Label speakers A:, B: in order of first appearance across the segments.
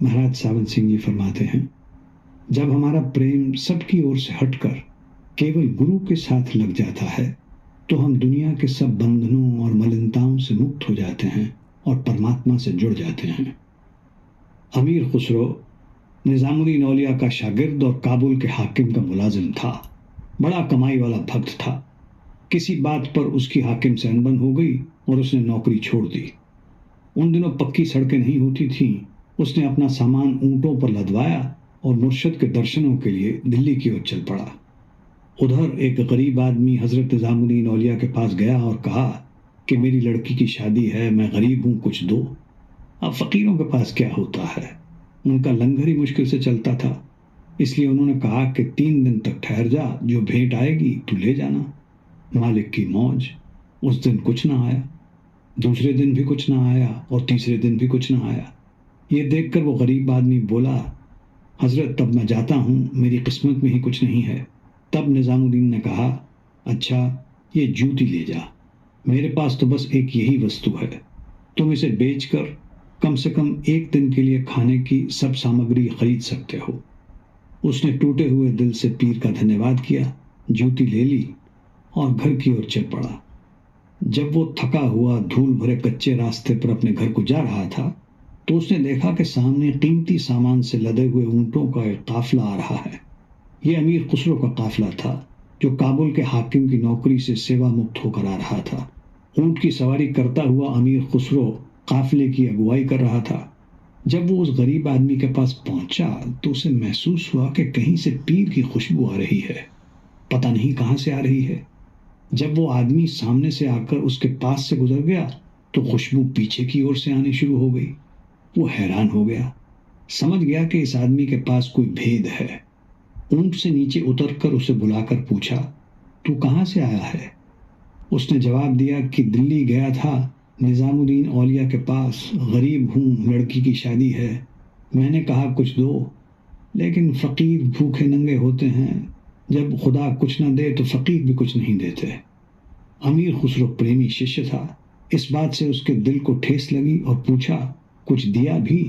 A: مہاراج ساونت سنگھ جی فرماتے ہیں، جب ہمارا پریم سب کی اور سے ہٹ کر کیول گرو کے ساتھ لگ جاتا ہے تو ہم دنیا کے سب بندھنوں اور ملنتاؤں سے مکت ہو جاتے ہیں اور پرماتما سے جڑ جاتے ہیں۔ امیر خسرو نظام الدین اولیاء کا شاگرد اور کابل کے حاکم کا ملازم تھا۔ بڑا کمائی والا بھگت تھا۔ کسی بات پر اس کی حاکم سے انبن ہو گئی اور اس نے نوکری چھوڑ دی۔ ان دنوں پکی سڑکیں نہیں ہوتی تھیں۔ اس نے اپنا سامان اونٹوں پر لدوایا اور مرشد کے درشنوں کے لیے دلی کی اور چل پڑا۔ ادھر ایک غریب آدمی حضرت نظام الدین اولیاء کے پاس گیا اور کہا کہ میری لڑکی کی شادی ہے، میں غریب ہوں، کچھ دو۔ اب فقیروں کے پاس کیا ہوتا ہے، ان کا لنگر ہی مشکل سے چلتا تھا، اس لیے انہوں نے کہا کہ 3 دن تک ٹھہر جا، جو بھیٹ آئے گی تو لے جانا۔ مالک کی موج۔ اس دن کچھ نہ آیا، دوسرے دن بھی کچھ نہ آیا اور تیسرے دن بھی کچھ نہ آیا۔ یہ دیکھ کر وہ غریب آدمی بولا، حضرت تب میں جاتا ہوں، میری قسمت میں ہی کچھ نہیں ہے۔ تب نظام الدین نے کہا، اچھا یہ جوتی لے جا، میرے پاس تو بس ایک یہی وستو ہے، تم اسے بیچ کر کم سے کم 1 دن کے لیے کھانے کی سب سامگری خرید سکتے ہو۔ اس نے ٹوٹے ہوئے دل سے پیر کا دھنیہ واد کیا، جوتی لے لی اور گھر کی اور چل پڑا۔ جب وہ تھکا ہوا دھول بھرے کچے راستے پر اپنے گھر کو جا رہا تھا تو اس نے دیکھا کہ سامنے قیمتی سامان سے لدے ہوئے اونٹوں کا ایک قافلہ آ رہا ہے۔ یہ امیر خسرو کا قافلہ تھا، جو کابل کے حاکم کی نوکری سے سیوا مکت ہو کر آ رہا تھا۔ اونٹ کی سواری کرتا ہوا امیر خسرو قافلے کی اگوائی کر رہا تھا۔ جب وہ اس غریب آدمی کے پاس پہنچا تو اسے محسوس ہوا کہ کہیں سے پیر کی خوشبو آ رہی ہے، پتہ نہیں کہاں سے آ رہی ہے۔ جب وہ آدمی سامنے سے آ کر اس کے پاس سے گزر گیا تو خوشبو پیچھے کی اور سے آنی شروع ہو گئی۔ وہ حیران ہو گیا، سمجھ گیا کہ اس آدمی کے پاس کوئی بھید ہے۔ اونٹ سے نیچے اتر کر اسے بلا کر پوچھا، تو کہاں سے آیا ہے؟ اس نے جواب دیا کہ دلی گیا تھا نظام الدین اولیاء کے پاس، غریب ہوں، لڑکی کی شادی ہے، میں نے کہا کچھ دو، لیکن فقیر بھوکے ننگے ہوتے ہیں، جب خدا کچھ نہ دے تو فقیر بھی کچھ نہیں دیتے۔ امیر خسرو پریمی ششیہ تھا، اس بات سے اس کے دل کو ٹھیس لگی اور پوچھا، کچھ دیا بھی؟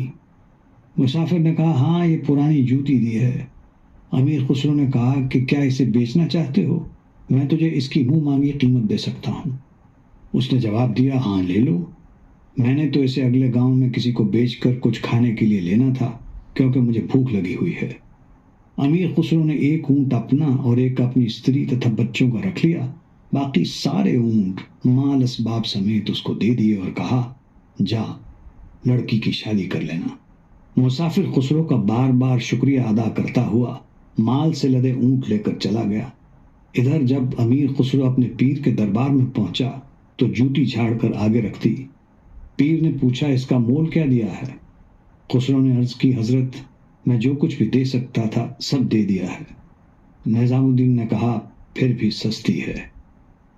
A: مسافر نے کہا، ہاں یہ پرانی جوتی دی ہے۔ امیر خسرو نے کہا کہ کیا اسے بیچنا چاہتے ہو؟ میں تجھے اس کی منہ مانگی قیمت دے سکتا ہوں۔ اس نے جواب دیا، ہاں لے لو، میں نے تو اسے اگلے گاؤں میں کسی کو بیچ کر کچھ کھانے کے لیے لینا تھا، کیونکہ مجھے بھوک لگی ہوئی ہے۔ امیر خسرو نے ایک اونٹ اپنا اور ایک اپنی استری تتھا بچوں کا رکھ لیا، باقی سارے اونٹ مال اسباب سمیت اس کو دے دیے اور کہا، جا لڑکی کی شادی کر لینا۔ مسافر خسرو کا بار بار شکریہ ادا کرتا ہوا مال سے لدے اونٹ لے کر چلا گیا۔ ادھر جب امیر خسرو اپنے پیر کے دربار میں پہنچا تو جوتی جھاڑ کر آگے رکھ دی۔ پیر نے پوچھا، اس کا مول کیا دیا ہے؟ خسرو نے عرض کی، حضرت میں جو کچھ بھی دے سکتا تھا سب دے دیا ہے۔ نظام الدین نے کہا، پھر بھی سستی ہے۔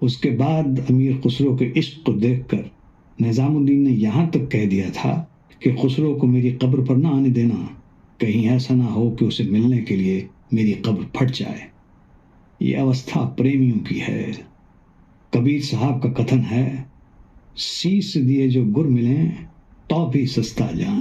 A: اس کے بعد امیر خسرو کے عشق کو دیکھ کر نظام الدین نے یہاں تک کہہ دیا تھا کہ خسرو کو میری قبر پر نہ آنے دینا، کہیں ایسا نہ ہو کہ اسے ملنے کے لیے میری قبر پھٹ جائے۔ یہ اوستھا پریمیوں کی ہے۔ کبیر صاحب کا کتھن ہے، سیس دیے جو گر ملیں تو بھی سستا جان۔